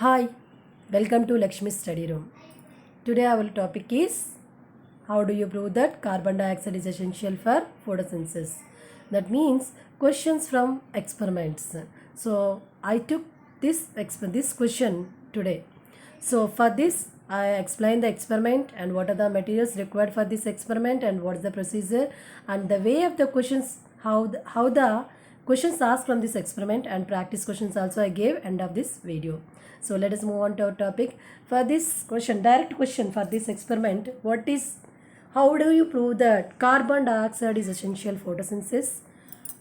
Hi, welcome to Lakshmi Study Room. Today our topic is how do you prove that carbon dioxide is essential for photosynthesis? That means questions from experiments. So I took this question today. So for this I explained the experiment and what are the materials required for this experiment and what is the procedure and the way of the questions how the questions asked from this experiment and practice questions also I gave end of this video. So let us move on to our topic. For this question, direct question for this experiment, how do you prove that carbon dioxide is essential photosynthesis?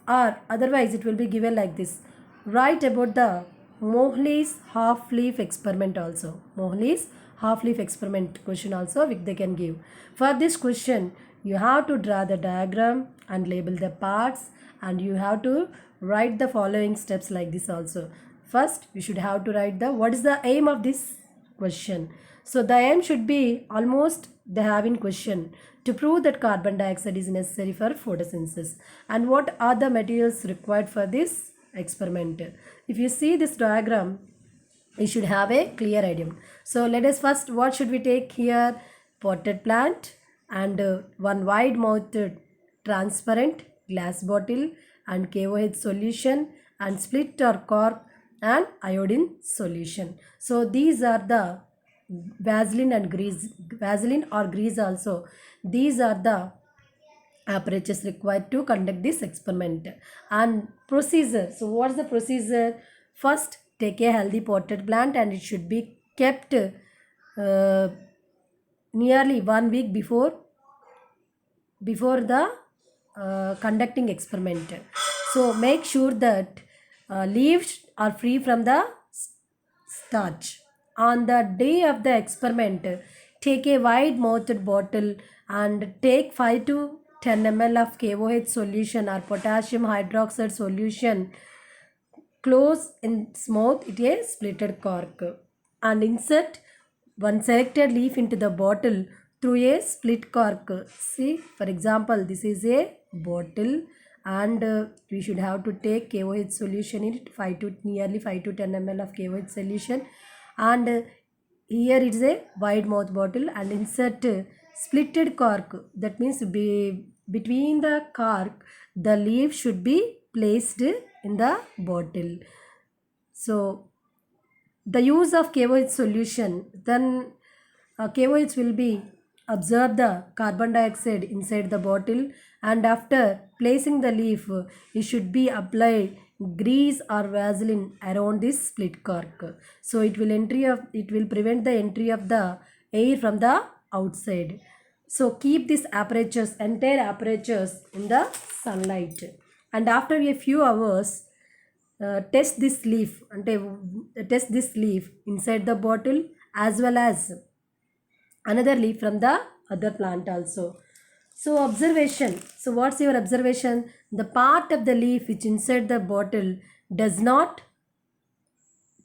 Or otherwise it will be given like this. Write about the Mohley's half-leaf experiment also. Mohley's half-leaf experiment question also which they can give. For this question, you have to draw the diagram and label the parts and you have to write the following steps like this also. First, you should have to write what is the aim of this question. So the aim should be almost they have in question to prove that carbon dioxide is necessary for photosynthesis and what are the materials required for this experiment. If you see this diagram, you should have a clear idea. So let us first, what should we take here? Potted plant and one wide mouthed transparent glass bottle and KOH solution and split or cork and iodine solution. So these are the Vaseline or grease also. These are the apertures required to conduct this experiment. And procedure, so what's the procedure? First, take a healthy potted plant and it should be kept nearly 1 week before the conducting experiment. So make sure that leaves are free from the starch. On the day of the experiment, take a wide mouthed bottle and take 5 to 10 ml of KOH solution or potassium hydroxide solution. Close and smooth it a splitted cork and insert one selected leaf into the bottle through a split cork. See, for example, this is a bottle and we should have to take KOH solution in it, nearly 5 to 10 ml of KOH solution and here it is a wide mouth bottle and insert splitted cork. That means between the cork the leaf should be placed in the bottle. So the use of KOH solution, then KOH will be absorb the carbon dioxide inside the bottle and after placing the leaf it should be applied grease or Vaseline around this split cork. So it will prevent the entry of the air from the outside. So keep this entire apertures in the sunlight and after a few hours test this leaf inside the bottle as well as another leaf from the other plant also. So observation. So what's your observation? The part of the leaf which inside the bottle does not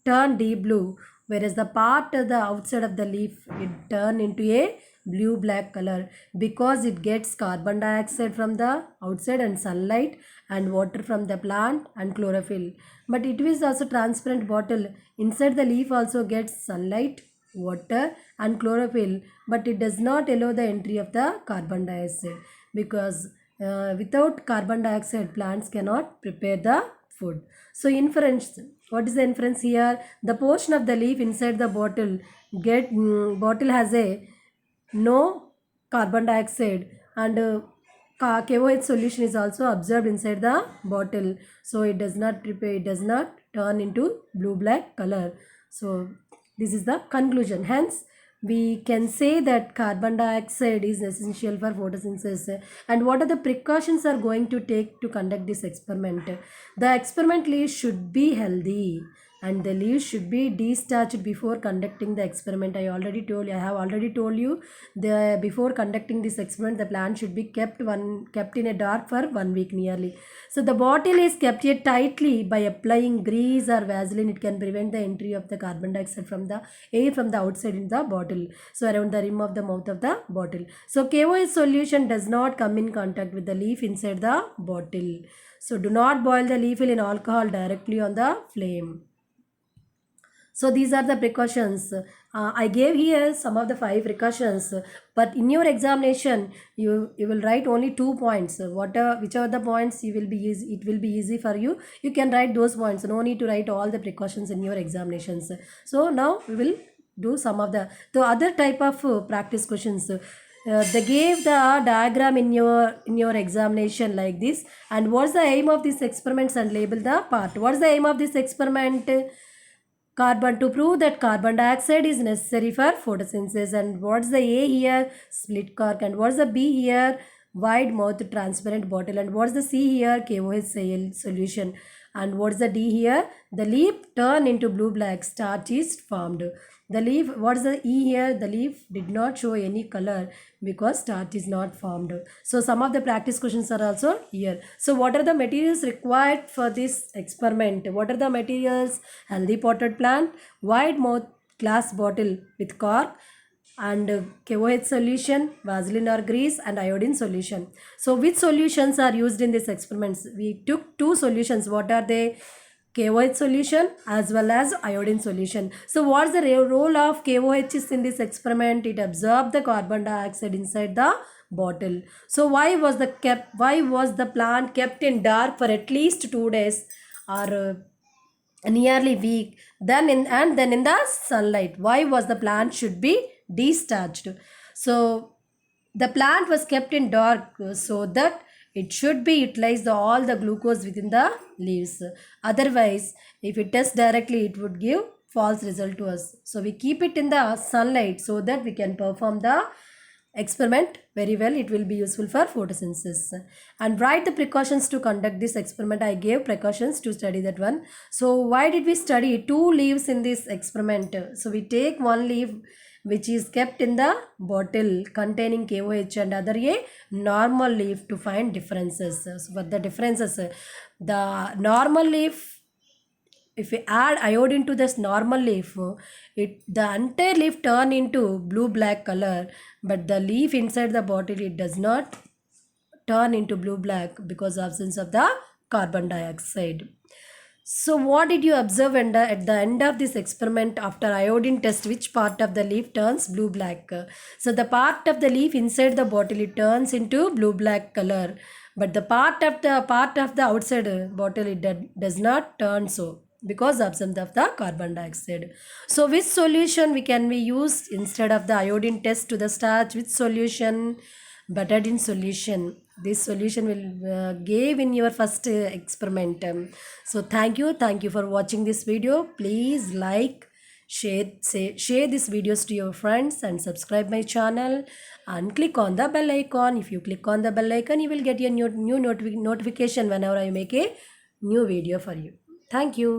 turn deep blue, whereas the part of the outside of the leaf it turn into a blue black color because it gets carbon dioxide from the outside and sunlight and water from the plant and chlorophyll. But it is also transparent bottle. Inside the leaf also gets sunlight, water and chlorophyll, but it does not allow the entry of the carbon dioxide because without carbon dioxide plants cannot prepare the food. So inference, what is the inference here? The portion of the leaf inside the bottle has a no carbon dioxide and KOH solution is also observed inside the bottle, so it does not turn into blue black color. So this is the conclusion. Hence we can say that carbon dioxide is essential for photosynthesis. And what are the precautions are going to take to conduct this experiment? The experiment leaves should be healthy and the leaves should be destarched before conducting the experiment. I have already told you the before conducting this experiment the plant should be kept in a dark for 1 week nearly. So the bottle is kept here tightly by applying grease or Vaseline. It can prevent the entry of the carbon dioxide from the air from the outside in the bottle, so around the rim of the mouth of the bottle. So KOH solution does not come in contact with the leaf inside the bottle. So do not boil the leaf in alcohol directly on the flame. So these are the precautions. I gave here some of the 5 precautions, but in your examination, you will write only 2 points. Whichever the points you will be easy, it will be easy for you. You can write those points. No need to write all the precautions in your examinations. So now we will do some of the other type of practice questions. They gave the diagram in your examination like this. And what's the aim of these experiments, and label the part. What's the aim of this experiment? Carbon, to prove that carbon dioxide is necessary for photosynthesis. And what's the A here? Split cork. And what's the B here? Wide mouth transparent bottle. And what's the C here? KOH solution. And what's the D here? The leaf turn into blue black, starch is formed. The leaf, what's the E here? The leaf did not show any color because starch is not formed. So some of the practice questions are also here. So what are the materials required for this experiment? What are the materials? Healthy potted plant, wide mouth glass bottle with cork, and KOH solution, Vaseline or grease, and iodine solution. So which solutions are used in these experiments? We took 2 solutions. What are they? KOH solution as well as iodine solution. So what's the role of KOHs in this experiment? It absorbed the carbon dioxide inside the bottle. So why was the plant kept in dark for at least 2 days or nearly week, then in the sunlight? Why was the plant should be destarched? So the plant was kept in dark so that it should be utilize all the glucose within the leaves. Otherwise, if it tests directly, it would give false result to us. So we keep it in the sunlight so that we can perform the experiment very well. It will be useful for photosynthesis. And write the precautions to conduct this experiment. I gave precautions to study that one. So why did we study 2 leaves in this experiment? So we take 1 leaf which is kept in the bottle containing KOH, and other a normal leaf, to find differences. So what the differences? The normal leaf, if we add iodine to this normal leaf, the entire leaf turn into blue black color, but the leaf inside the bottle, it does not turn into blue black because of absence of the carbon dioxide. So what did you observe at the end of this experiment after iodine test? Which part of the leaf turns blue black? So the part of the leaf inside the bottle, it turns into blue black color, but the part of the outside bottle, it does not turn so because absence of the carbon dioxide. So which solution we use instead of the iodine test to the starch? Which solution? Betadine solution. This solution will give in your first experiment. So thank you for watching this video. Please like, share this videos to your friends, and subscribe my channel and click on the bell icon. If you click on the bell icon, you will get a new notification whenever I make a new video for you. Thank you.